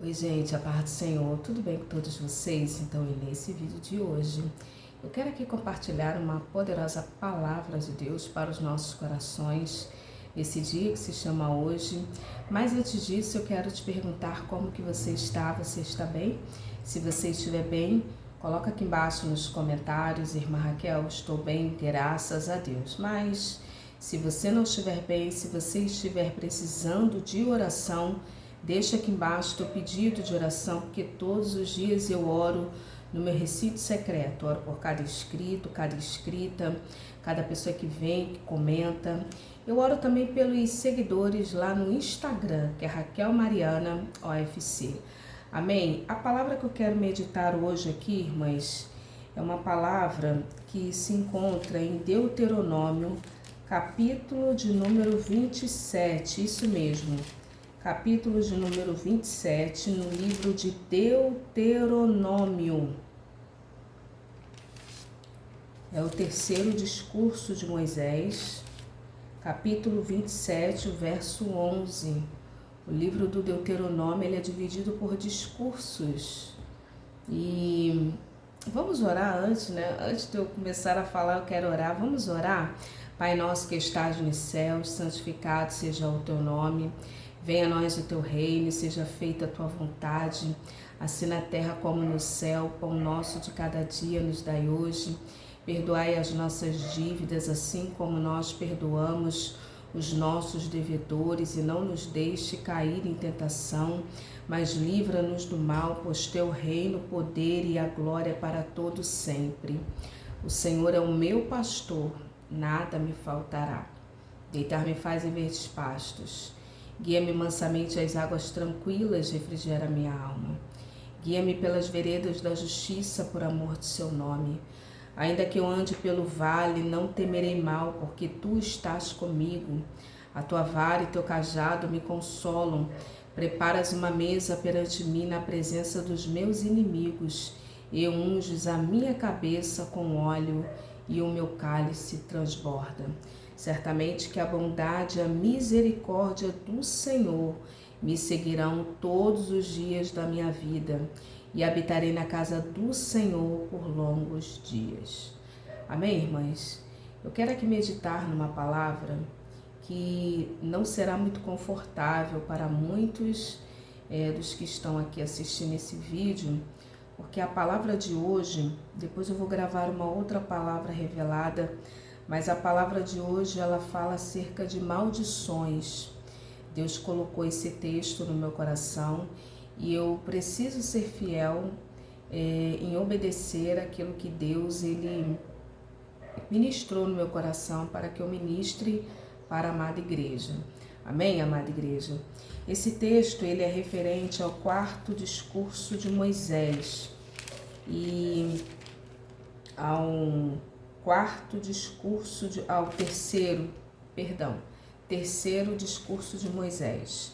Oi gente, a paz do Senhor, tudo bem com todos vocês? Então, nesse vídeo de hoje, eu quero aqui compartilhar uma poderosa palavra de Deus para os nossos corações, esse dia que se chama hoje. Mas antes disso, eu quero te perguntar como que você está bem? Se você estiver bem, coloca aqui embaixo nos comentários, irmã Raquel, estou bem, graças a Deus. Mas se você não estiver bem, se você estiver precisando de oração, deixa aqui embaixo teu pedido de oração, porque todos os dias eu oro no meu recinto secreto. Oro por cada inscrito, cada inscrita, cada pessoa que vem, que comenta. Eu oro também pelos seguidores lá no Instagram, que é Raquel Mariana OFC. Amém? A palavra que eu quero meditar hoje aqui, irmãs, é uma palavra que se encontra em Deuteronômio, capítulo de número 27, isso mesmo. Capítulo de número 27, no livro de Deuteronômio. É o terceiro discurso de Moisés, capítulo 27, o verso 11. O livro do Deuteronômio ele é dividido por discursos. E vamos orar antes, né? Antes de eu começar a falar, eu quero orar. Vamos orar? Pai nosso que estás nos céus, santificado seja o teu nome. Venha a nós o teu reino, seja feita a tua vontade, assim na terra como no céu. Pão nosso de cada dia nos dai hoje. Perdoai as nossas dívidas, assim como nós perdoamos os nossos devedores, e não nos deixe cair em tentação, mas livra-nos do mal, pois teu reino, o poder e a glória para todo sempre. O Senhor é o meu pastor, nada me faltará. Deitar-me faz em verdes pastos. Guia-me mansamente às águas tranquilas, refrigera minha alma. Guia-me pelas veredas da justiça, por amor de seu nome. Ainda que eu ande pelo vale, não temerei mal, porque tu estás comigo. A tua vara e teu cajado me consolam. Preparas uma mesa perante mim na presença dos meus inimigos. E unges a minha cabeça com óleo, e o meu cálice transborda. Certamente que a bondade e a misericórdia do Senhor me seguirão todos os dias da minha vida, e habitarei na casa do Senhor por longos dias. Amém, irmãs? Eu quero aqui meditar numa palavra que não será muito confortável para muitos dos que estão aqui assistindo esse vídeo, porque a palavra de hoje, depois eu vou gravar uma outra palavra revelada, mas a palavra de hoje ela fala acerca de maldições. Deus colocou esse texto no meu coração e eu preciso ser fiel em obedecer aquilo que Deus ele ministrou no meu coração para que eu ministre para a amada igreja. Amém, amada igreja? Esse texto ele é referente ao quarto discurso de Moisés e ao terceiro discurso de Moisés.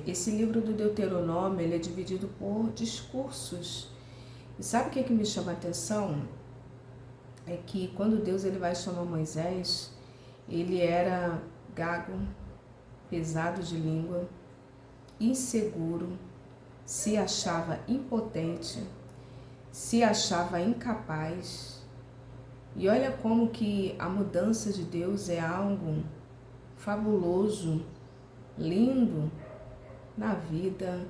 Esse livro do Deuteronômio ele é dividido por discursos. E sabe o que me chama a atenção? É que quando Deus ele vai chamar Moisés, ele era gago, pesado de língua, inseguro, se achava impotente, se achava incapaz. E olha como que a mudança de Deus é algo fabuloso, lindo na vida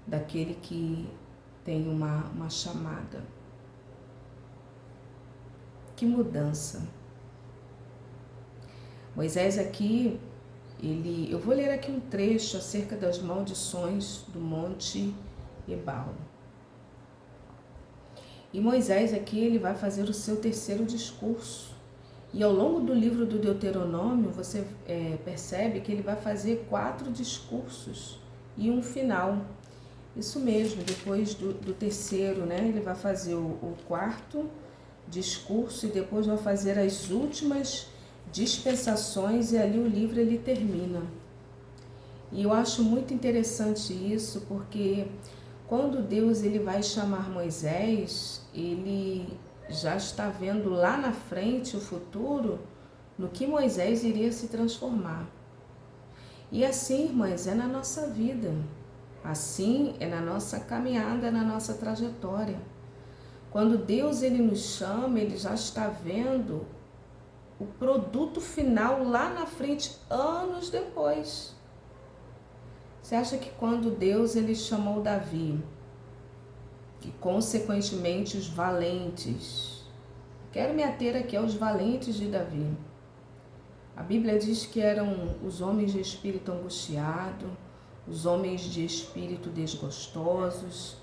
daquele que tem uma chamada. Que mudança! Moisés aqui, eu vou ler aqui um trecho acerca das maldições do Monte Ebal. E Moisés aqui ele vai fazer o seu terceiro discurso. E ao longo do livro do Deuteronômio, você percebe que ele vai fazer 4 discursos e um final. Isso mesmo, depois do terceiro, né? Ele vai fazer o quarto discurso e depois vai fazer as últimas dispensações e ali o livro ele termina. E eu acho muito interessante isso, porque quando Deus ele vai chamar Moisés, ele já está vendo lá na frente o futuro, no que Moisés iria se transformar. E assim, irmãs, é na nossa vida. Assim é na nossa caminhada, na nossa trajetória. Quando Deus ele nos chama, ele já está vendo o produto final lá na frente, anos depois. Você acha que quando Deus ele chamou Davi, e consequentemente os valentes, quero me ater aqui aos valentes de Davi. A Bíblia diz que eram os homens de espírito angustiado, os homens de espírito desgostosos,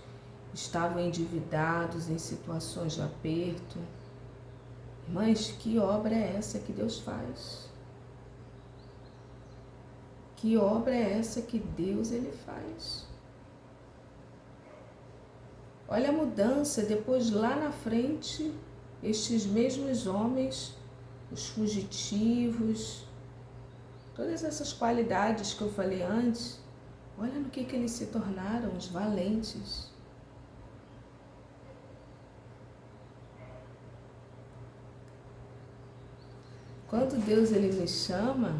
estavam endividados em situações de aperto. Mas que obra é essa que Deus faz? Que obra é essa que Deus ele faz? Olha a mudança, depois lá na frente, estes mesmos homens, os fugitivos, todas essas qualidades que eu falei antes, olha no que eles se tornaram, os valentes. Quando Deus ele me chama,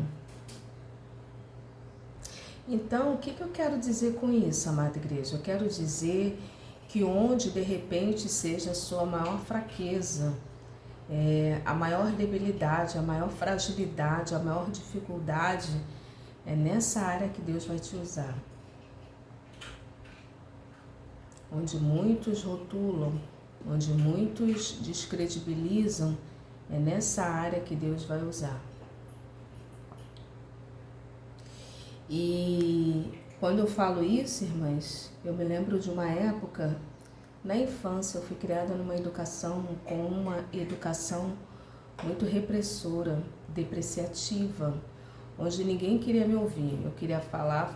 então o que eu quero dizer com isso, amada igreja? Eu quero dizer que onde de repente seja a sua maior fraqueza, a maior debilidade, a maior fragilidade, a maior dificuldade, é nessa área que Deus vai te usar. Onde muitos rotulam, onde muitos descredibilizam, é nessa área que Deus vai usar. E quando eu falo isso, irmãs, eu me lembro de uma época, na infância, eu fui criada numa educação, com uma educação muito repressora, depreciativa, onde ninguém queria me ouvir. Eu queria falar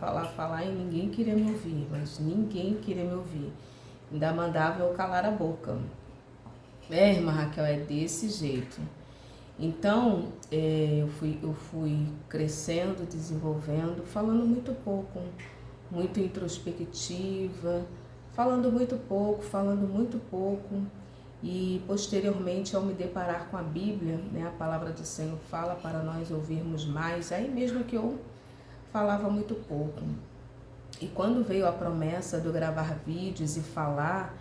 e ninguém queria me ouvir, mas ninguém queria me ouvir. Ainda mandava eu calar a boca. Irmã Raquel, é desse jeito. Então, eu fui crescendo, desenvolvendo, falando muito pouco, muito introspectiva, falando muito pouco, e posteriormente, ao me deparar com a Bíblia, né, a palavra do Senhor fala para nós ouvirmos mais, aí mesmo que eu falava muito pouco. E quando veio a promessa de eu gravar vídeos e falar,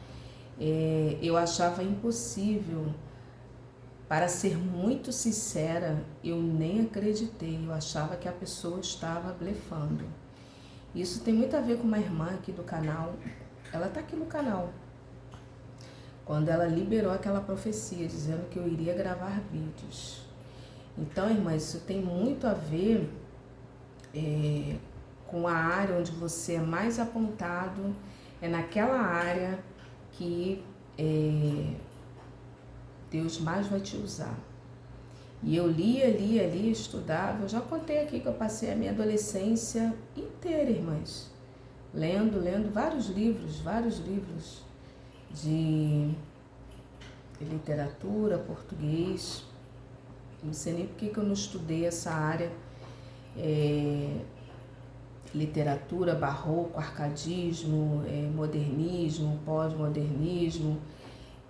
eu achava impossível. Para ser muito sincera, eu nem acreditei, eu achava que a pessoa estava blefando. Isso tem muito a ver com uma irmã aqui do canal, ela está aqui no canal. Quando ela liberou aquela profecia, dizendo que eu iria gravar vídeos. Então, irmã, isso tem muito a ver com a área onde você é mais apontado, é naquela área que Deus mais vai te usar. E eu lia, estudava. Eu já contei aqui que eu passei a minha adolescência inteira, irmãs, lendo vários livros de literatura, português. Não sei nem porque que eu não estudei essa área, literatura, barroco, arcadismo, modernismo, pós-modernismo,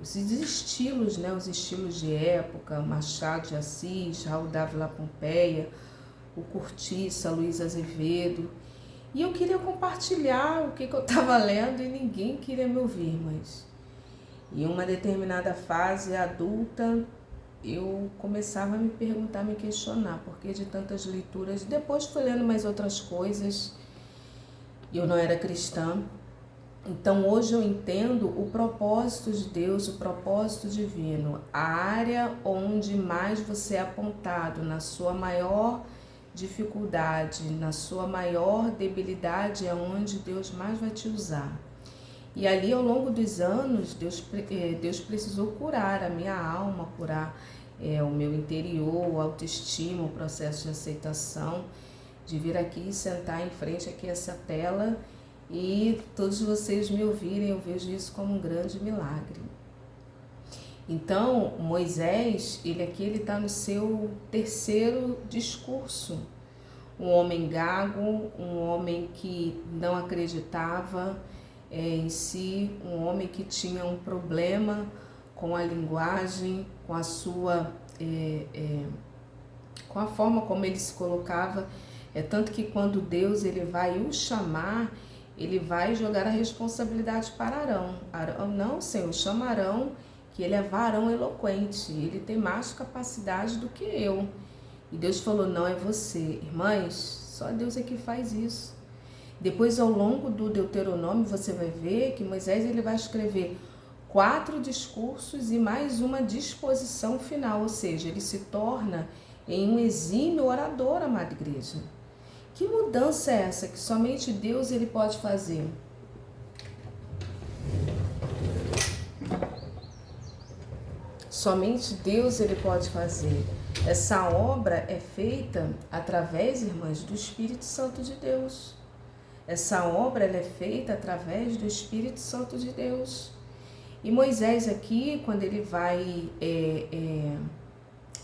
os estilos, né, os estilos de época, Machado de Assis, Raul Dávila Pompeia, o Cortiça, Luiz Azevedo. E eu queria compartilhar o que eu estava lendo e ninguém queria me ouvir, mas em uma determinada fase adulta, eu começava a me perguntar, me questionar, por que de tantas leituras. Depois fui lendo mais outras coisas, eu não era cristã. Então hoje eu entendo o propósito de Deus, o propósito divino, a área onde mais você é apontado, na sua maior dificuldade, na sua maior debilidade, é onde Deus mais vai te usar. E ali ao longo dos anos, Deus precisou curar a minha alma, curar o meu interior, a autoestima, o processo de aceitação, de vir aqui e sentar em frente aqui a essa tela e todos vocês me ouvirem. Eu vejo isso como um grande milagre. Então, Moisés, ele está no seu terceiro discurso. Um homem gago, um homem que não acreditava em si, um homem que tinha um problema com a linguagem, com a sua, com a forma como ele se colocava. Tanto que quando Deus ele vai o chamar, ele vai jogar a responsabilidade para Arão. Arão, não, Senhor, chama Arão, que ele é varão eloquente, ele tem mais capacidade do que eu. E Deus falou, não, é você. Irmãs, só Deus é que faz isso. Depois, ao longo do Deuteronômio, você vai ver que Moisés ele vai escrever 4 discursos e mais uma disposição final, ou seja, ele se torna em um exímio orador, amada igreja. Que mudança é essa que somente Deus ele pode fazer? Somente Deus ele pode fazer. Essa obra é feita através, irmãs, do Espírito Santo de Deus. Essa obra ela é feita através do Espírito Santo de Deus. E Moisés aqui, quando ele vai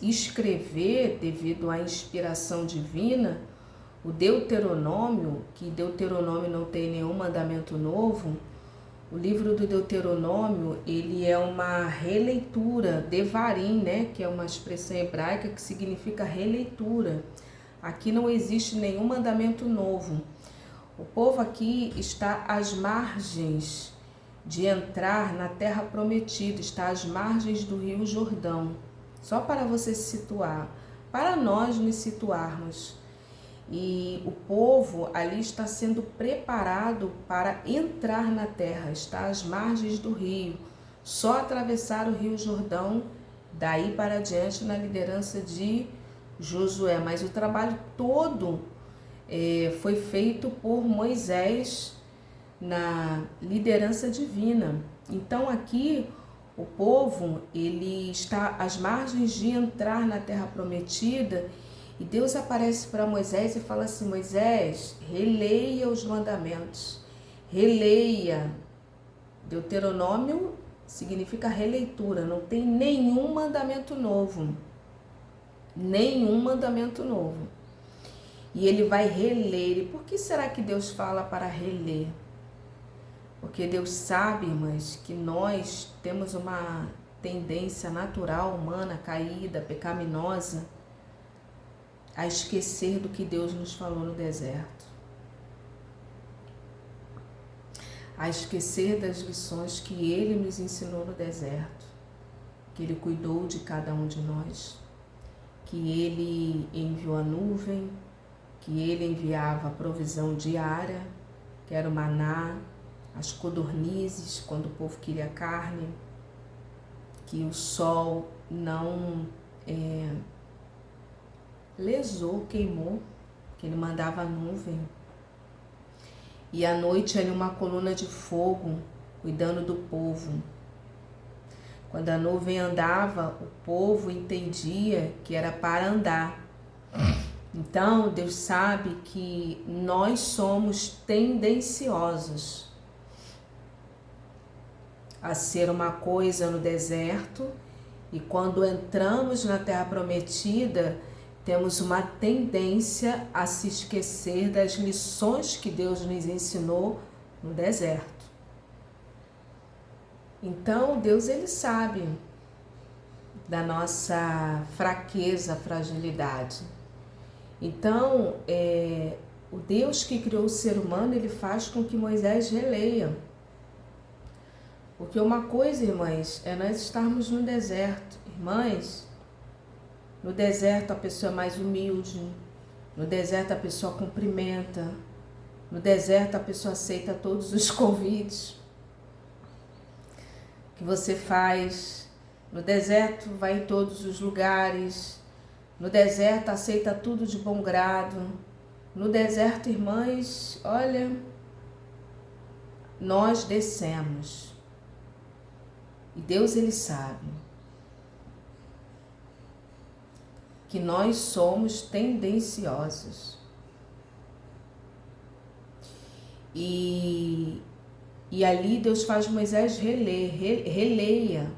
escrever, devido à inspiração divina, o Deuteronômio, que Deuteronômio não tem nenhum mandamento novo, o livro do Deuteronômio, ele é uma releitura, devarim, né, que é uma expressão hebraica que significa releitura. Aqui não existe nenhum mandamento novo. O povo aqui está às margens de entrar na terra prometida, está às margens do rio Jordão. Só para você se situar, para nós nos situarmos. E o povo ali está sendo preparado para entrar na terra, está às margens do rio. Só atravessar o rio Jordão, daí para diante na liderança de Josué. Mas o trabalho todo foi feito por Moisés na liderança divina. Então aqui o povo ele está às margens de entrar na terra prometida. E Deus aparece para Moisés e fala assim, Moisés, releia os mandamentos, releia. Deuteronômio significa releitura, não tem nenhum mandamento novo. Nenhum mandamento novo. E ele vai reler. E por que será que Deus fala para reler? Porque Deus sabe, irmãs, que nós temos uma tendência natural, humana, caída, pecaminosa, a esquecer do que Deus nos falou no deserto. A esquecer das lições que Ele nos ensinou no deserto. Que Ele cuidou de cada um de nós. Que Ele enviou a nuvem. Que Ele enviava a provisão diária, que era o maná, as codornizes, quando o povo queria carne. Que o sol não lesou, queimou, que ele mandava a nuvem. E à noite ali uma coluna de fogo, cuidando do povo. Quando a nuvem andava, o povo entendia que era para andar. Então, Deus sabe que nós somos tendenciosos a ser uma coisa no deserto, e quando entramos na Terra Prometida, temos uma tendência a se esquecer das lições que Deus nos ensinou no deserto. Então, Deus ele sabe da nossa fraqueza, fragilidade. Então, o Deus que criou o ser humano, ele faz com que Moisés releia. Porque uma coisa, irmãs, é nós estarmos no deserto. Irmãs, no deserto a pessoa é mais humilde, no deserto a pessoa cumprimenta, no deserto a pessoa aceita todos os convites que você faz, no deserto vai em todos os lugares, no deserto aceita tudo de bom grado. No deserto, irmãs, olha, nós descemos. E Deus ele sabe que nós somos tendenciosos. E ali Deus faz Moisés releia,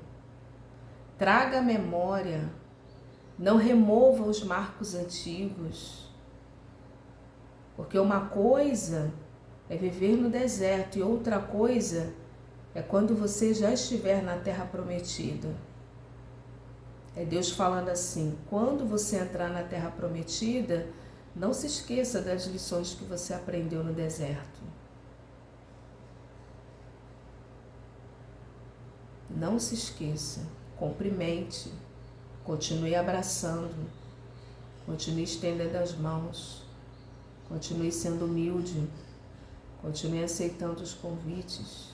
traga a memória, não remova os marcos antigos. Porque uma coisa é viver no deserto e outra coisa é quando você já estiver na terra prometida. É Deus falando assim, quando você entrar na terra prometida, não se esqueça das lições que você aprendeu no deserto. Não se esqueça, cumprimente, continue abraçando, continue estendendo as mãos, continue sendo humilde, continue aceitando os convites.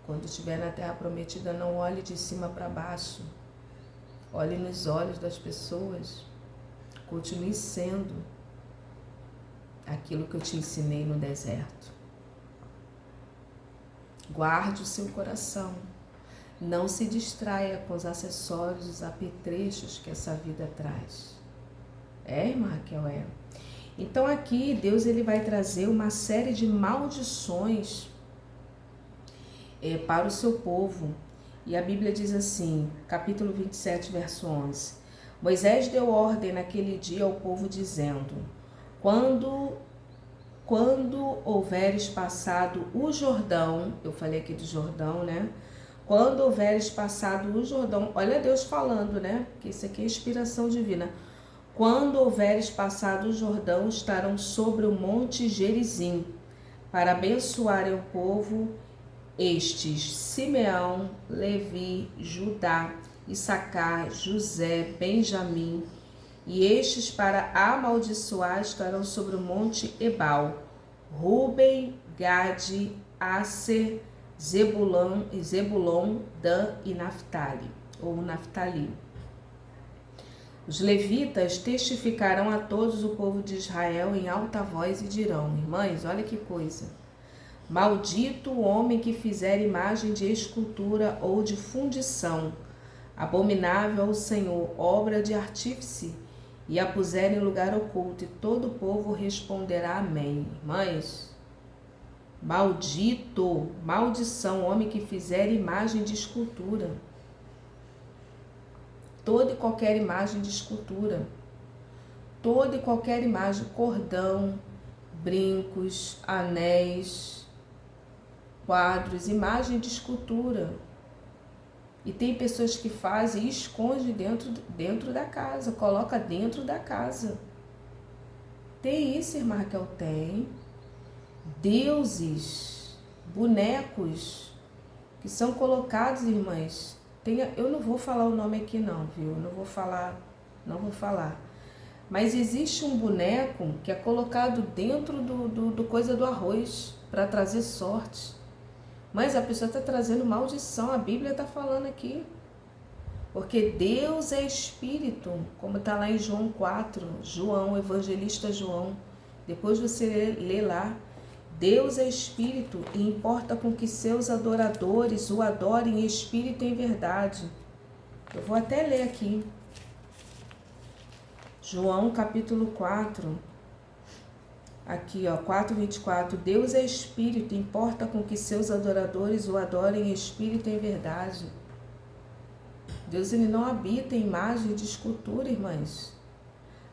Quando estiver na terra prometida, não olhe de cima para baixo, olhe nos olhos das pessoas, continue sendo aquilo que eu te ensinei no deserto. Guarde o seu coração. Não se distraia com os acessórios, os apetrechos que essa vida traz. Irmã Raquel? Então aqui Deus ele vai trazer uma série de maldições para o seu povo. E a Bíblia diz assim, capítulo 27, verso 11. Moisés deu ordem naquele dia ao povo dizendo: Quando houveres passado o Jordão, eu falei aqui do Jordão, né? Quando houveres passado o Jordão, olha Deus falando, né? Porque isso aqui é inspiração divina. Quando houveres passado o Jordão, estarão sobre o monte Gerizim, para abençoarem o povo, estes: Simeão, Levi, Judá, Issacar, José, Benjamim, e estes para amaldiçoar estarão sobre o monte Ebal: Rúben, Gade, Asser, Zebulon, Dan e Naftali, ou Naftali. Os levitas testificarão a todos o povo de Israel em alta voz e dirão: Irmãs, olha que coisa. Maldito o homem que fizer imagem de escultura ou de fundição, abominável ao Senhor, obra de artífice, e a puser em lugar oculto, e todo o povo responderá amém. Irmãs, maldito, maldição, homem que fizer imagem de escultura. Toda e qualquer imagem de escultura. Toda e qualquer imagem, cordão, brincos, anéis, quadros, imagem de escultura. E tem pessoas que fazem e esconde dentro da casa, coloca dentro da casa. Tem isso, irmã Raquel? Tem. Deuses, bonecos que são colocados, irmãs. Eu não vou falar o nome aqui não, viu? Não vou falar. Mas existe um boneco que é colocado dentro do coisa do arroz para trazer sorte. Mas a pessoa está trazendo maldição, a Bíblia está falando aqui. Porque Deus é Espírito, como está lá em João 4, João, evangelista João. Depois você lê lá. Deus é Espírito e importa com que seus adoradores o adorem em espírito e em verdade. Eu vou até ler aqui. João capítulo 4. Aqui, 4:24. Deus é Espírito, importa com que seus adoradores o adorem em espírito e em verdade. Deus ele não habita em imagem de escultura, irmãs.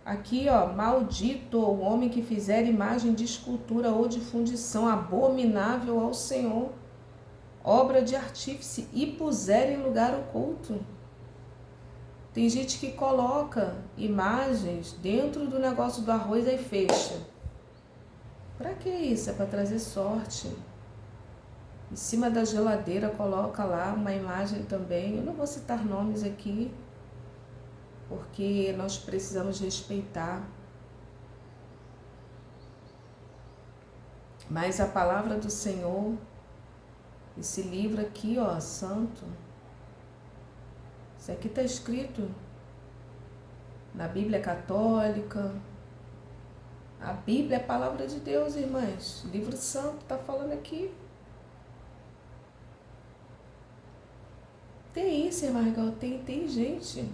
Aqui, maldito o homem que fizer imagem de escultura ou de fundição, abominável ao Senhor, obra de artífice, e puser em lugar oculto. Tem gente que coloca imagens dentro do negócio do arroz e fecha. Para que isso? É para trazer sorte. Em cima da geladeira coloca lá uma imagem também. Eu não vou citar nomes aqui, porque nós precisamos respeitar. Mas a palavra do Senhor, esse livro aqui, santo, isso aqui está escrito na Bíblia Católica. A Bíblia é a palavra de Deus, irmãs. O livro santo está falando aqui. Tem isso, irmã Raquel, tem gente.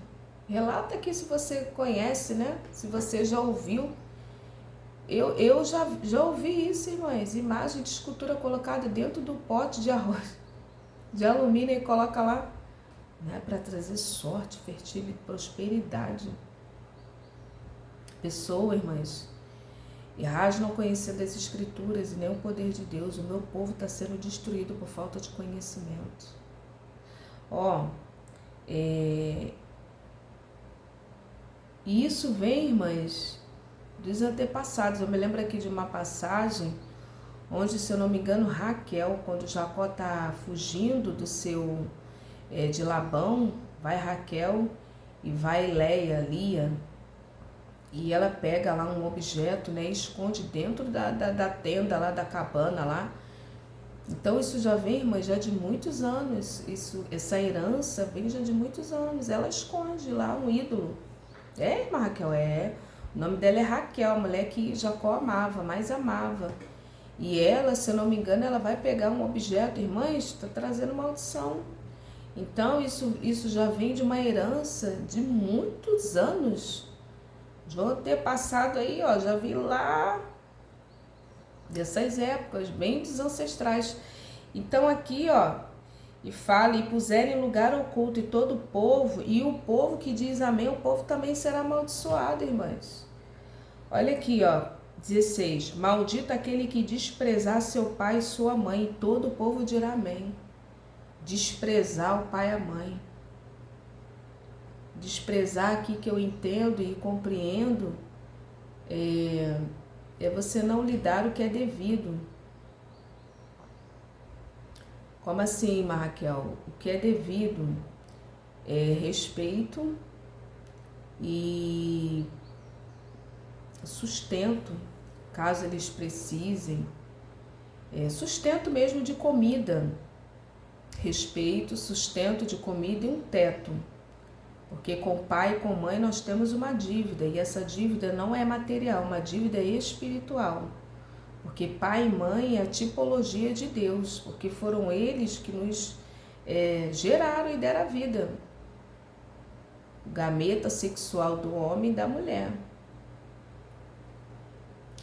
Relata aqui se você conhece, né? Se você já ouviu. Eu já ouvi isso, irmãs. Imagem de escultura colocada dentro do pote de arroz de alumínio e coloca lá, né? Para trazer sorte, fertilidade, prosperidade. Pessoa, irmãs, não conhecendo as escrituras e nem o poder de Deus. O meu povo está sendo destruído por falta de conhecimento. E isso vem, irmãs, dos antepassados. Eu me lembro aqui de uma passagem onde, se eu não me engano, Raquel, quando Jacó está fugindo de Labão, vai Raquel e vai Lia, e ela pega lá um objeto, né, e esconde dentro da tenda lá, da cabana lá. Então isso já vem, irmã, já de muitos anos, essa herança vem já de muitos anos. Ela esconde lá um ídolo. Irmã Raquel, o nome dela é Raquel, a mulher que Jacó amava, mais amava. E ela, se eu não me engano, ela vai pegar um objeto, irmãs, está trazendo maldição. Então isso já vem de uma herança de muitos anos. Vão ter passado aí, ó, já vi lá dessas épocas, bem dos ancestrais. Então aqui, ó, e fala, e puserem em lugar oculto e todo o povo, e o povo que diz amém, o povo também será amaldiçoado, irmãs. Olha aqui, ó, 16, maldito aquele que desprezar seu pai e sua mãe, e todo o povo dirá amém. Desprezar o pai e a mãe. Desprezar aqui, que eu entendo e compreendo, é você não lhe dar o que é devido. Como assim, irmã Raquel? O que é devido é respeito e sustento, caso eles precisem. Sustento mesmo de comida. Respeito, sustento de comida e um teto. Porque com pai e com mãe nós temos uma dívida, e essa dívida não é material, uma dívida espiritual. Porque pai e mãe é a tipologia de Deus, porque foram eles que nos geraram e deram a vida. O gameta sexual do homem e da mulher.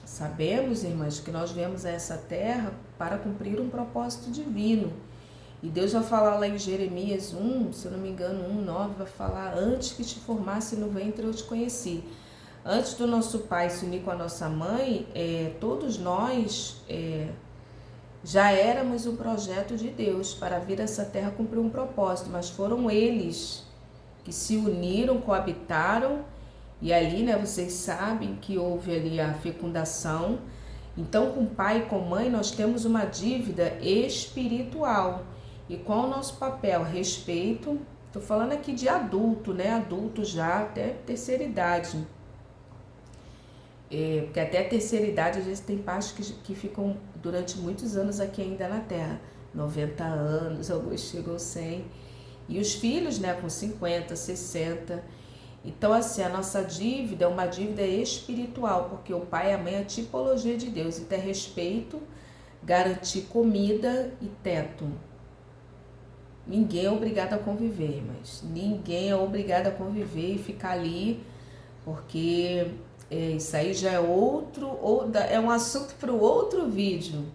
Sabemos, irmãs, que nós viemos a essa terra para cumprir um propósito divino. E Deus vai falar lá em Jeremias 1, se eu não me engano, 1:9, vai falar: antes que te formasse no ventre eu te conheci. Antes do nosso pai se unir com a nossa mãe, todos nós já éramos um projeto de Deus para vir a essa terra cumprir um propósito, mas foram eles que se uniram, coabitaram, e ali, né, vocês sabem que houve ali a fecundação. Então, com pai e com mãe, nós temos uma dívida espiritual. E qual o nosso papel? Respeito. Estou falando aqui de adulto, né? Adulto já, até terceira idade. Porque até a terceira idade, às vezes, tem pais que ficam durante muitos anos aqui ainda na Terra. 90 anos, alguns chegam 100. E os filhos, né, com 50, 60. Então, assim, a nossa dívida é uma dívida espiritual, porque o pai e a mãe é a tipologia de Deus. Então, é respeito, garantir comida e teto. Ninguém é obrigado a conviver, mas ninguém é obrigado a conviver e ficar ali, porque isso aí já é um assunto para o outro vídeo,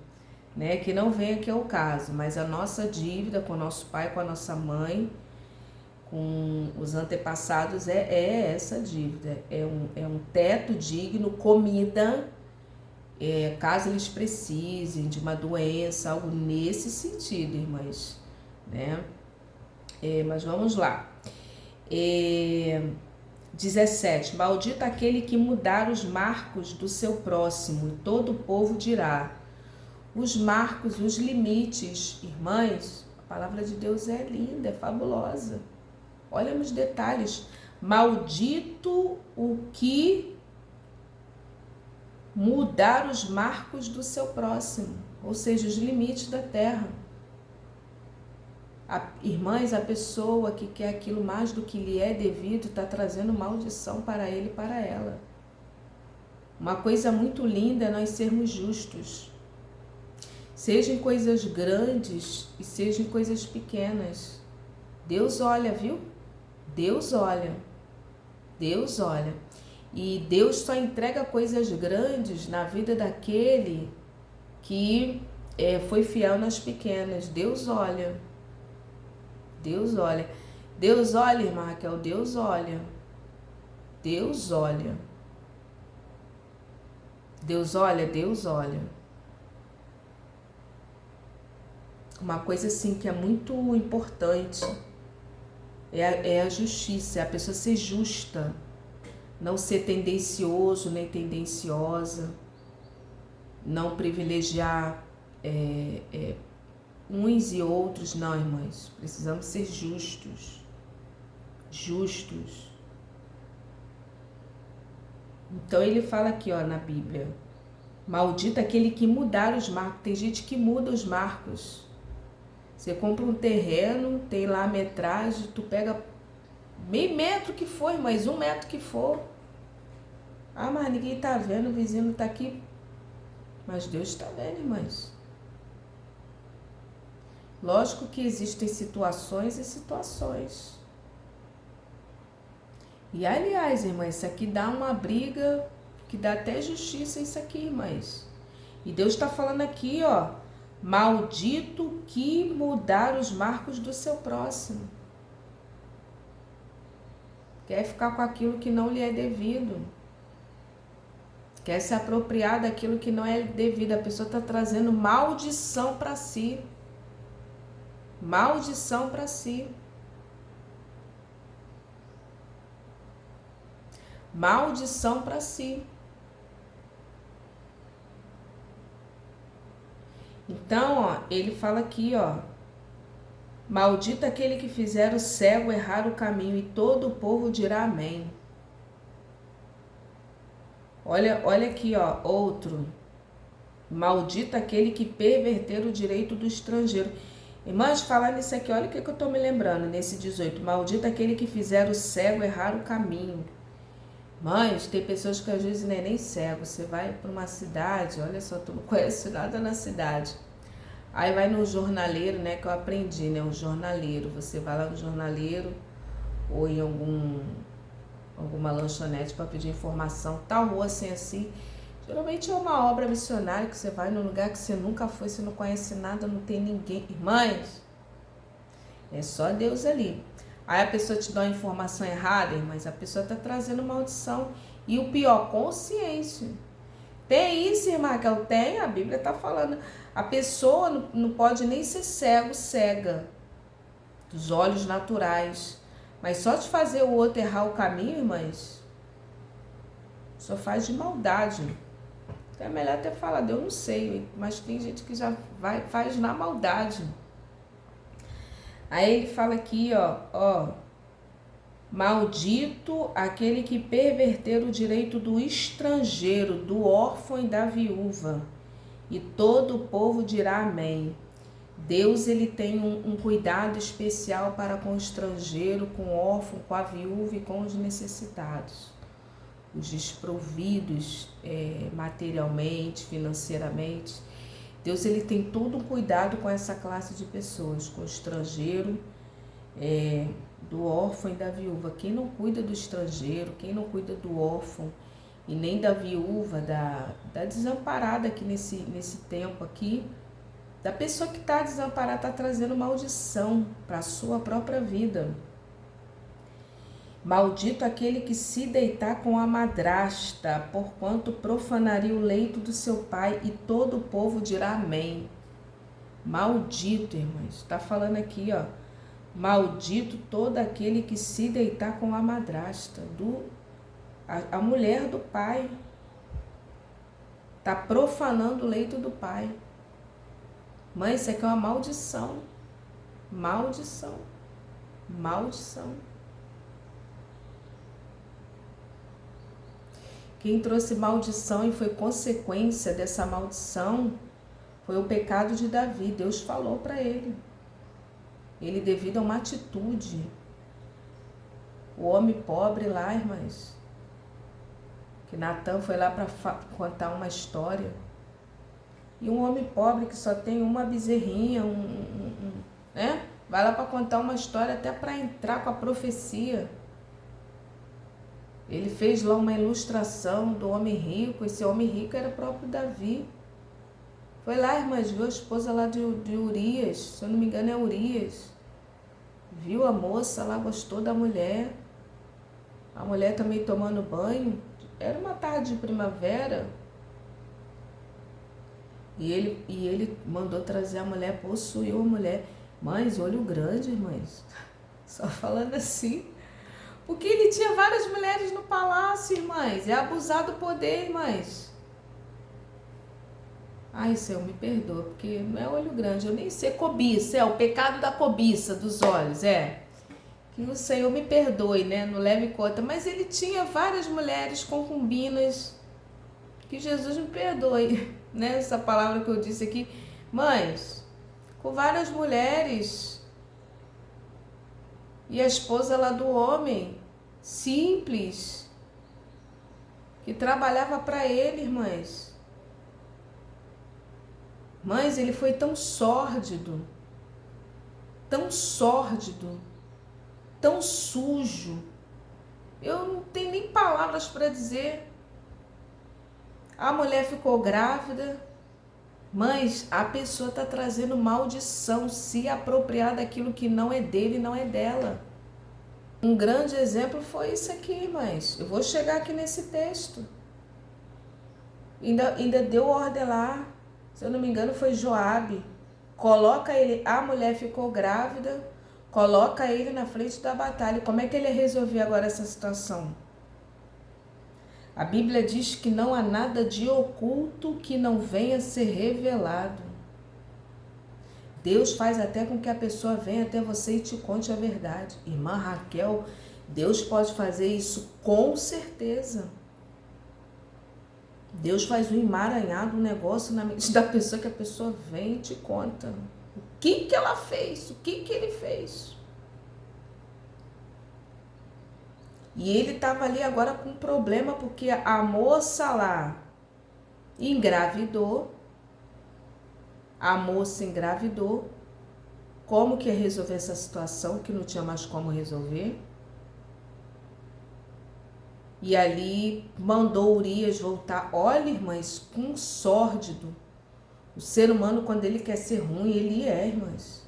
né? Que não vem aqui ao caso, mas a nossa dívida com o nosso pai, com a nossa mãe, com os antepassados é essa dívida, é um teto digno, comida, caso eles precisem de uma doença, algo nesse sentido, irmãs, né? Mas vamos lá. 17, maldito aquele que mudar os marcos do seu próximo, e todo o povo dirá. Os marcos, os limites, irmãs, a palavra de Deus é linda, é fabulosa. Olha nos detalhes. Maldito o que mudar os marcos do seu próximo, ou seja, os limites da terra. Irmãs, a pessoa que quer aquilo mais do que lhe é devido está trazendo maldição para ele e para ela. Uma coisa muito linda é nós sermos justos. Seja em coisas grandes e seja em coisas pequenas. Deus olha, viu? Deus olha. Deus olha. E Deus só entrega coisas grandes na vida daquele que foi fiel nas pequenas. Deus olha. Deus olha. Deus olha, irmã Raquel. Deus olha. Deus olha. Deus olha, Deus olha. Uma coisa assim que é muito importante é a justiça, é a pessoa ser justa, não ser tendencioso nem tendenciosa, não privilegiar uns e outros, não, irmãs. Precisamos ser justos. Justos. Então ele fala aqui, ó, na Bíblia: maldito aquele que mudar os marcos. Tem gente que muda os marcos. Você compra um terreno, tem lá a metragem, tu pega meio metro que for, mas 1 metro que for. Ah, mas ninguém tá vendo, o vizinho tá aqui. Mas Deus está vendo, irmãs. Lógico que existem situações e situações. E aliás, irmãs, isso aqui dá uma briga, que dá até justiça isso aqui, irmãs. E Deus está falando aqui, ó: maldito que mudar os marcos do seu próximo. Quer ficar com aquilo que não lhe é devido. Quer se apropriar daquilo que não é devido. A pessoa está trazendo maldição para si. Maldição para si. Maldição para si. Então, ó, ele fala aqui, ó: maldito aquele que fizer o cego errar o caminho, e todo o povo dirá amém. Olha aqui, ó, outro. Maldito aquele que perverter o direito do estrangeiro. Irmãs, falar nisso aqui, olha o que eu estou me lembrando, nesse 18. Maldito aquele que fizer o cego errar o caminho. Mães, tem pessoas que às vezes não é nem cego. Você vai para uma cidade, olha só, tu não conhece nada na cidade. Aí vai no jornaleiro, né, que eu aprendi, né, o jornaleiro. Você vai lá no jornaleiro ou em alguma lanchonete para pedir informação, tal rua assim. Geralmente é uma obra missionária que você vai num lugar que você nunca foi, você não conhece nada, não tem ninguém. Irmãs, é só Deus ali. Aí a pessoa te dá uma informação errada, irmãs, a pessoa está trazendo maldição. E o pior, consciência. Tem isso, irmã, que eu tenho, a Bíblia está falando. A pessoa não pode nem ser cega, dos olhos naturais. Mas só de fazer o outro errar o caminho, irmãs, só faz de maldade. Então é melhor ter falado, eu não sei, mas tem gente que já faz na maldade. Aí ele fala aqui, ó, maldito aquele que perverter o direito do estrangeiro, do órfão e da viúva, e todo o povo dirá amém. Deus, ele tem um cuidado especial para com o estrangeiro, com o órfão, com a viúva e com os necessitados, os desprovidos materialmente, financeiramente. Deus, ele tem todo um cuidado com essa classe de pessoas, com o estrangeiro, do órfão e da viúva. Quem não cuida do estrangeiro, quem não cuida do órfão e nem da viúva, da desamparada aqui nesse tempo aqui, da pessoa que está desamparada, está trazendo maldição para a sua própria vida. Maldito aquele que se deitar com a madrasta, porquanto profanaria o leito do seu pai, e todo o povo dirá amém. Maldito, irmãos, está falando aqui, ó. Maldito todo aquele que se deitar com a madrasta, a mulher do pai. Está profanando o leito do pai. Mãe, isso aqui é uma maldição. Maldição. Maldição. Quem trouxe maldição e foi consequência dessa maldição foi o pecado de Davi. Deus falou para ele. Ele, devido a uma atitude, o homem pobre lá, irmãs, que Natan foi lá para contar uma história. E um homem pobre que só tem uma bezerrinha, né? Vai lá para contar uma história até para entrar com a profecia. Ele fez lá uma ilustração do homem rico. Esse homem rico era o próprio Davi. Foi lá, irmãs, viu a esposa lá de Urias, se eu não me engano é Urias. Viu a moça lá, gostou da mulher. A mulher também tomando banho. Era uma tarde de primavera. E ele mandou trazer a mulher, possuiu a mulher. Mães, olho grande, irmãs. Só falando assim. Porque ele tinha várias mulheres no palácio, irmãs. É abusar do poder, irmãs. Ai, Senhor, me perdoa, porque não é olho grande, eu nem sei, cobiça, é o pecado da cobiça dos olhos, que o Senhor me perdoe, né? Não leve em conta. Mas ele tinha várias mulheres concubinas. Que Jesus me perdoe, né? Essa palavra que eu disse aqui. Mães, com várias mulheres. E a esposa lá do homem, simples, que trabalhava para ele, irmãs. Mães, ele foi tão sórdido, tão sórdido, tão sujo. Eu não tenho nem palavras para dizer. A mulher ficou grávida. Mães, a pessoa está trazendo maldição, se apropriar daquilo que não é dele, não é dela. Um grande exemplo foi isso aqui, irmãs. Eu vou chegar aqui nesse texto. Ainda deu ordem lá, se eu não me engano foi Joabe. Coloca ele, a mulher ficou grávida, coloca ele na frente da batalha. Como é que ele ia resolver agora essa situação? A Bíblia diz que não há nada de oculto que não venha a ser revelado. Deus faz até com que a pessoa venha até você e te conte a verdade. Irmã Raquel, Deus pode fazer isso com certeza. Deus faz um emaranhado, um negócio na mente da pessoa que a pessoa vem e te conta. O que ela fez? O que ele fez? E ele estava ali agora com um problema porque a moça lá engravidou. A moça engravidou. Como que ia resolver essa situação que não tinha mais como resolver? E ali mandou Urias voltar. Olha, irmãs, com sórdido. O ser humano, quando ele quer ser ruim, ele é, irmãs.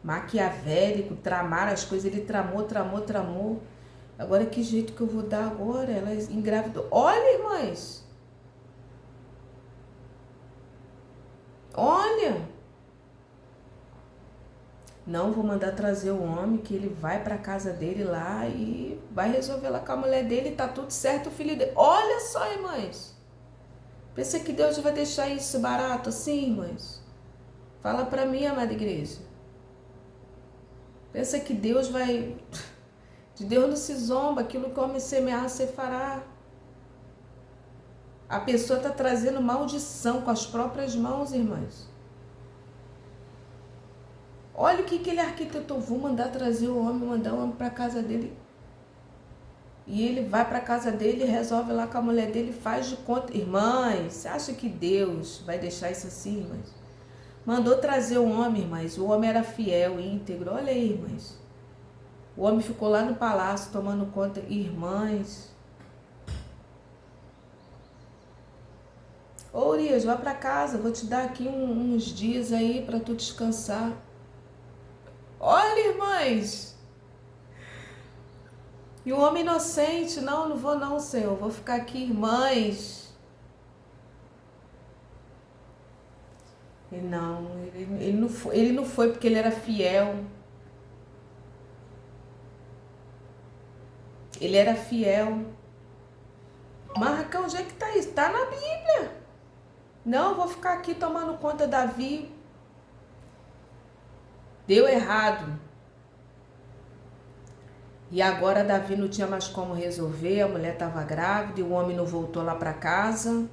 Maquiavélico, tramar as coisas. Ele tramou. Agora, que jeito que eu vou dar agora? Ela engravidou. Olha, irmãs. Olha. Não, vou mandar trazer o homem, que ele vai para casa dele lá e vai resolver lá com a mulher dele. Tá tudo certo, o filho dele. Olha só, irmãs. Pensa que Deus vai deixar isso barato assim, irmãs? Fala para mim, amada igreja. Pensa que Deus vai... De Deus não se zomba, aquilo que o homem semear, você fará. A pessoa está trazendo maldição com as próprias mãos, irmãs. Olha o que ele arquitetou. Vou mandar trazer o homem, mandar o homem para casa dele. E ele vai para casa dele, resolve lá com a mulher dele, faz de conta. Irmãs, você acha que Deus vai deixar isso assim, irmãs? Mandou trazer o homem, irmãs. O homem era fiel, íntegro. Olha aí, irmãs. O homem ficou lá no palácio tomando conta. Irmãs. Ô, Urias, vai para casa. Vou te dar aqui uns dias aí para tu descansar. Olha, irmãs. E o homem inocente. Não vou não, Senhor. Vou ficar aqui, irmãs. Ele não foi porque ele era fiel. Ele era fiel. Mas, Raquel, onde é que tá isso? Tá na Bíblia. Não, vou ficar aqui tomando conta da Davi. Deu errado. E agora Davi não tinha mais como resolver. A mulher estava grávida e o homem não voltou lá para casa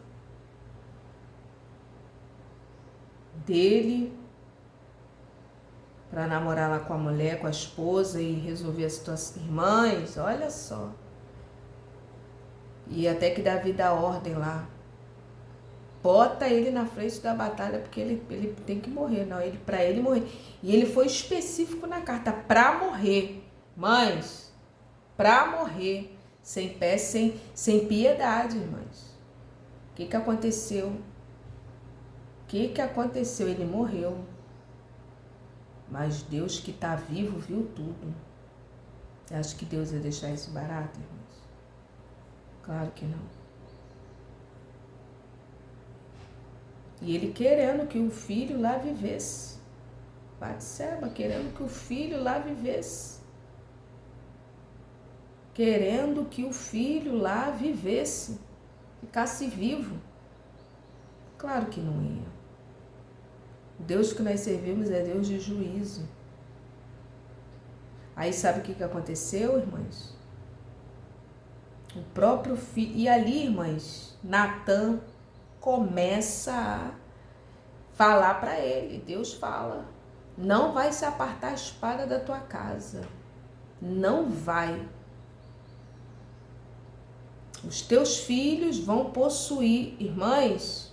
dele para namorar lá com a mulher, com a esposa e resolver a situação. Irmãs, olha só. E até que Davi dá ordem lá. Bota ele na frente da batalha porque ele tem que morrer, não, para ele morrer. E ele foi específico na carta, para morrer. Mães, para morrer, sem pé, sem piedade, irmãs. O que aconteceu? O que aconteceu? Ele morreu. Mas Deus que está vivo viu tudo. Você acha que Deus ia deixar isso barato, irmãos? Claro que não. E ele querendo que o filho lá vivesse. Batseba, querendo que o filho lá vivesse. Querendo que o filho lá vivesse. Ficasse vivo. Claro que não ia. O Deus que nós servimos é Deus de juízo. Aí sabe o que aconteceu, irmãs? O próprio filho... E ali, irmãs, Natan começa a falar para ele. Deus fala: não vai se apartar a espada da tua casa. Não vai. Os teus filhos vão possuir. Irmãs,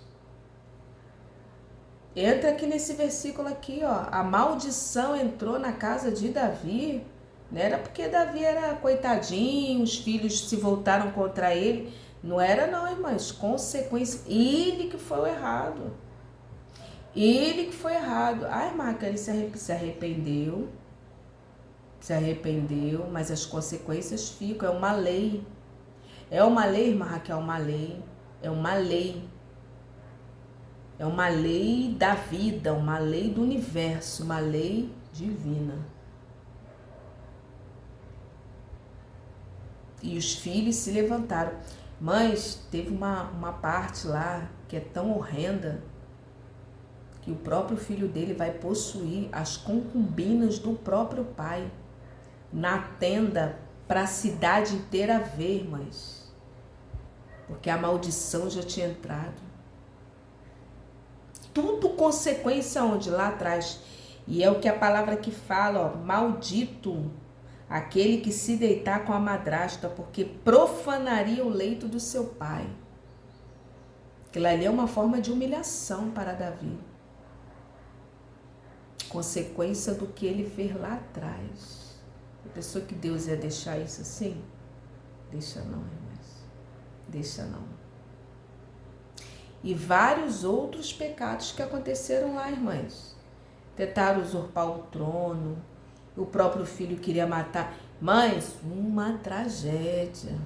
entra aqui nesse versículo aqui, ó. A maldição entrou na casa de Davi. Não era porque Davi era coitadinho, os filhos se voltaram contra ele. Não era não, irmãs. Consequência. Ele que foi o errado. Ele que foi errado. A irmã que ele se arrependeu. Se arrependeu, mas as consequências ficam. É uma lei. É uma lei, irmã Raquel, uma lei. É uma lei. É uma lei da vida, uma lei do universo, uma lei divina. E os filhos se levantaram. Mas teve uma parte lá que é tão horrenda que o próprio filho dele vai possuir as concubinas do próprio pai na tenda para a cidade inteira ver, irmãs. Porque a maldição já tinha entrado. Tudo consequência onde? Lá atrás. E é o que a palavra que fala, ó, maldito aquele que se deitar com a madrasta, porque profanaria o leito do seu pai. Aquilo ali é uma forma de humilhação para Davi. Consequência do que ele fez lá atrás. A pessoa que Deus ia deixar isso assim? Deixa não, irmãs. Deixa não. E vários outros pecados que aconteceram lá, irmãs. Tentaram usurpar o trono. O próprio filho queria matar. Mas uma tragédia.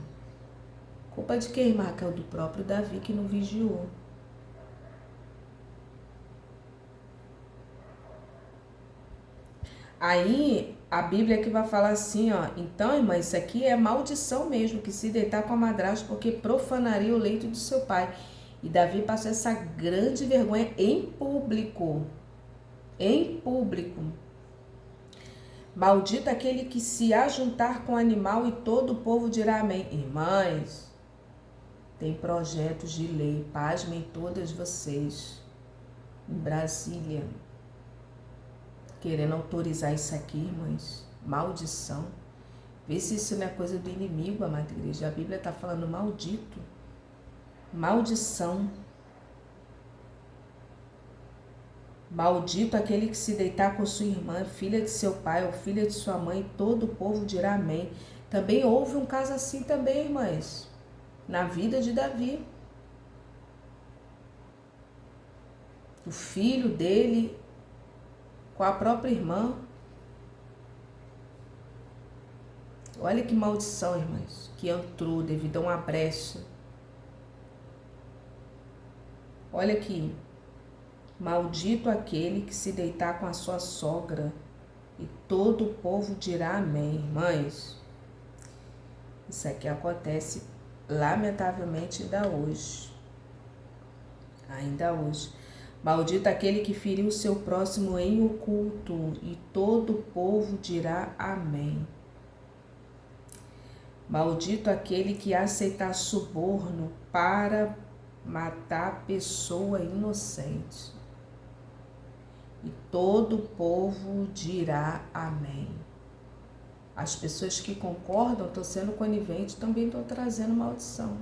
Culpa de quem, irmã Raquel? Do próprio Davi que não vigiou. Aí a Bíblia que vai falar assim, ó. Então, irmã, isso aqui é maldição mesmo, que se deitar com a madrasta, porque profanaria o leito do seu pai. E Davi passou essa grande vergonha em público. Em público. Maldito aquele que se ajuntar com o animal, e todo o povo dirá amém. Irmãs, tem projetos de lei, pasmem todas vocês, em Brasília, querendo autorizar isso aqui, irmãs. Maldição. Vê se isso não é coisa do inimigo, amada igreja. A Bíblia está falando maldito. Maldição. Maldito aquele que se deitar com sua irmã, filha de seu pai ou filha de sua mãe, todo o povo dirá amém. Também houve um caso assim também, irmãs, na vida de Davi. O filho dele com a própria irmã. Olha que maldição, irmãs, que entrou devido a uma brecha. Olha aqui. Maldito aquele que se deitar com a sua sogra, e todo o povo dirá amém. Irmãs, isso aqui acontece lamentavelmente ainda hoje. Ainda hoje. Maldito aquele que feriu o seu próximo em oculto, e todo o povo dirá amém. Maldito aquele que aceitar suborno para matar pessoa inocente. E todo o povo dirá amém. As pessoas que concordam estão sendo coniventes, também estão trazendo maldição.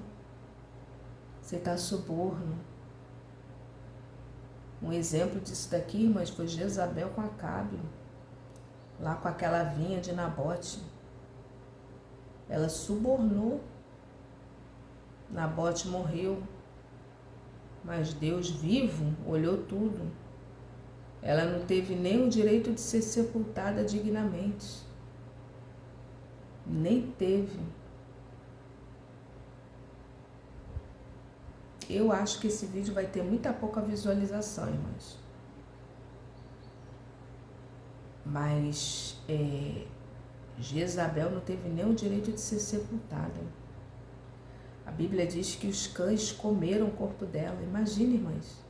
Aceitar suborno. Um exemplo disso daqui, irmãs, foi Jezabel com Acabe, lá com aquela vinha de Nabote. Ela subornou. Nabote morreu, mas Deus vivo olhou tudo. Ela não teve nem o direito de ser sepultada dignamente. Nem teve. Eu acho que esse vídeo vai ter muita pouca visualização, irmãs. Mas Jezabel não teve nem o direito de ser sepultada. A Bíblia diz que os cães comeram o corpo dela. Imagina, irmãs.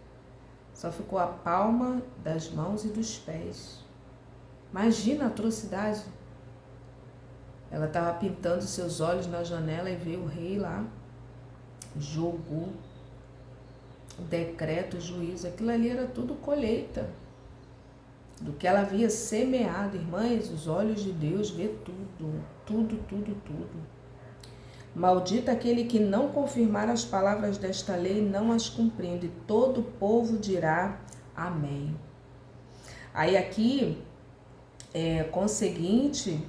Só ficou a palma das mãos e dos pés. Imagina a atrocidade. Ela estava pintando seus olhos na janela e veio o rei lá, jogou o decreto, o juízo. Aquilo ali era tudo colheita do que ela havia semeado. Irmãs, os olhos de Deus vê tudo, tudo, tudo, tudo. Maldito aquele que não confirmar as palavras desta lei, não as cumprindo, e todo o povo dirá amém. Aí aqui, conseguinte,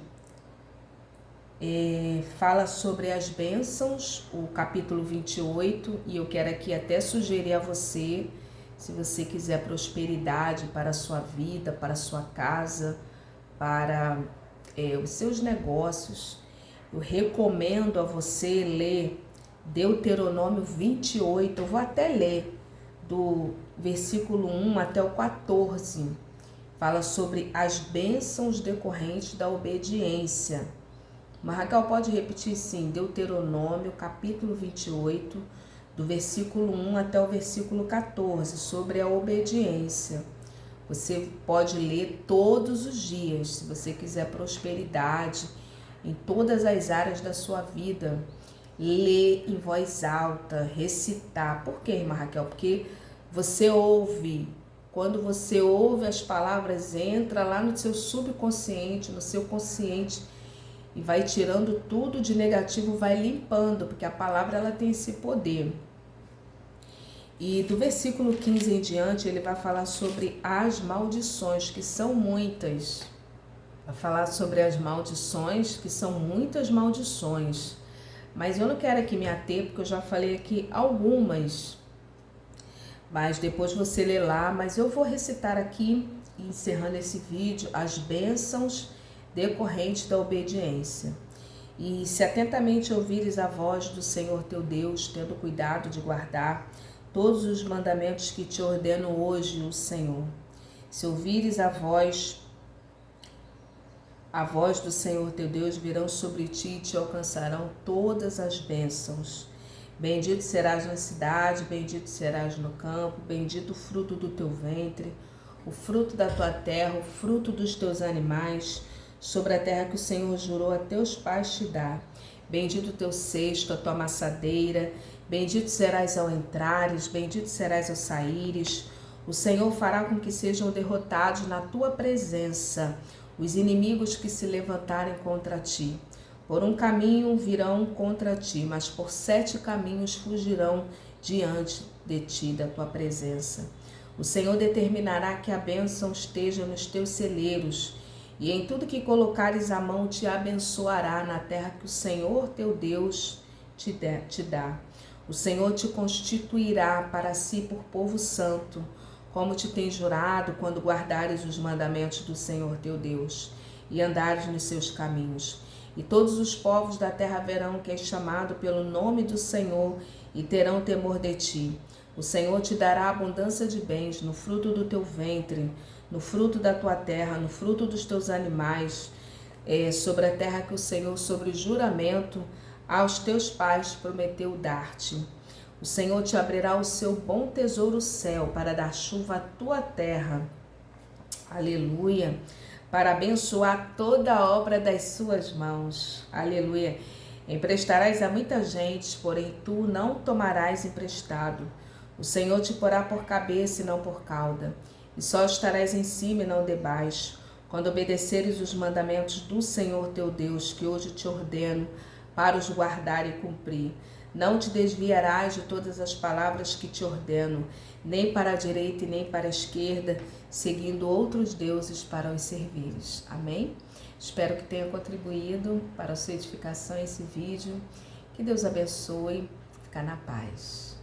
fala sobre as bênçãos, o capítulo 28, e eu quero aqui até sugerir a você, se você quiser prosperidade para a sua vida, para a sua casa, para os seus negócios, eu recomendo a você ler Deuteronômio 28, eu vou até ler do versículo 1 até o 14, fala sobre as bênçãos decorrentes da obediência. Mas Raquel pode repetir sim, Deuteronômio capítulo 28, do versículo 1 até o versículo 14, sobre a obediência. Você pode ler todos os dias, se você quiser prosperidade em todas as áreas da sua vida. Ler em voz alta, recitar. Por quê, irmã Raquel? Porque você ouve. Quando você ouve as palavras, entra lá no seu subconsciente, no seu consciente, e vai tirando tudo de negativo, vai limpando, porque a palavra ela tem esse poder. E do versículo 15 em diante, ele vai falar sobre as maldições, que são muitas. Vai falar sobre as maldições, que são muitas maldições. Mas eu não quero aqui me ater, porque eu já falei aqui algumas. Mas depois você lê lá, mas eu vou recitar aqui, encerrando esse vídeo, as bênçãos decorrentes da obediência. E se atentamente ouvires a voz do Senhor teu Deus, tendo cuidado de guardar todos os mandamentos que te ordeno hoje o Senhor. Se ouvires a voz do Senhor teu Deus, virão sobre ti e te alcançarão todas as bênçãos. Bendito serás na cidade, bendito serás no campo, bendito o fruto do teu ventre, o fruto da tua terra, o fruto dos teus animais, sobre a terra que o Senhor jurou a teus pais te dar. Bendito o teu cesto, a tua amassadeira, bendito serás ao entrares, bendito serás ao saíres. O Senhor fará com que sejam derrotados na tua presença os inimigos que se levantarem contra ti. Por um caminho virão contra ti, mas por 7 caminhos fugirão diante de ti, da tua presença. O Senhor determinará que a bênção esteja nos teus celeiros, e em tudo que colocares a mão te abençoará na terra que o Senhor teu Deus te dá. O Senhor te constituirá para si por povo santo, como te tem jurado, quando guardares os mandamentos do Senhor teu Deus e andares nos seus caminhos. E todos os povos da terra verão que és chamado pelo nome do Senhor e terão temor de ti. O Senhor te dará abundância de bens no fruto do teu ventre, no fruto da tua terra, no fruto dos teus animais, sobre a terra que o Senhor, sobre juramento, aos teus pais prometeu dar-te. O Senhor te abrirá o seu bom tesouro, o céu, para dar chuva à tua terra. Aleluia. Para abençoar toda a obra das suas mãos. Aleluia. Emprestarás a muita gente, porém tu não tomarás emprestado. O Senhor te porá por cabeça e não por cauda, e só estarás em cima e não debaixo, quando obedeceres os mandamentos do Senhor teu Deus, que hoje te ordeno, para os guardar e cumprir. Não te desviarás de todas as palavras que te ordeno, nem para a direita e nem para a esquerda, seguindo outros deuses para os servires. Amém? Espero que tenha contribuído para a sua edificação esse vídeo. Que Deus abençoe. Fica na paz.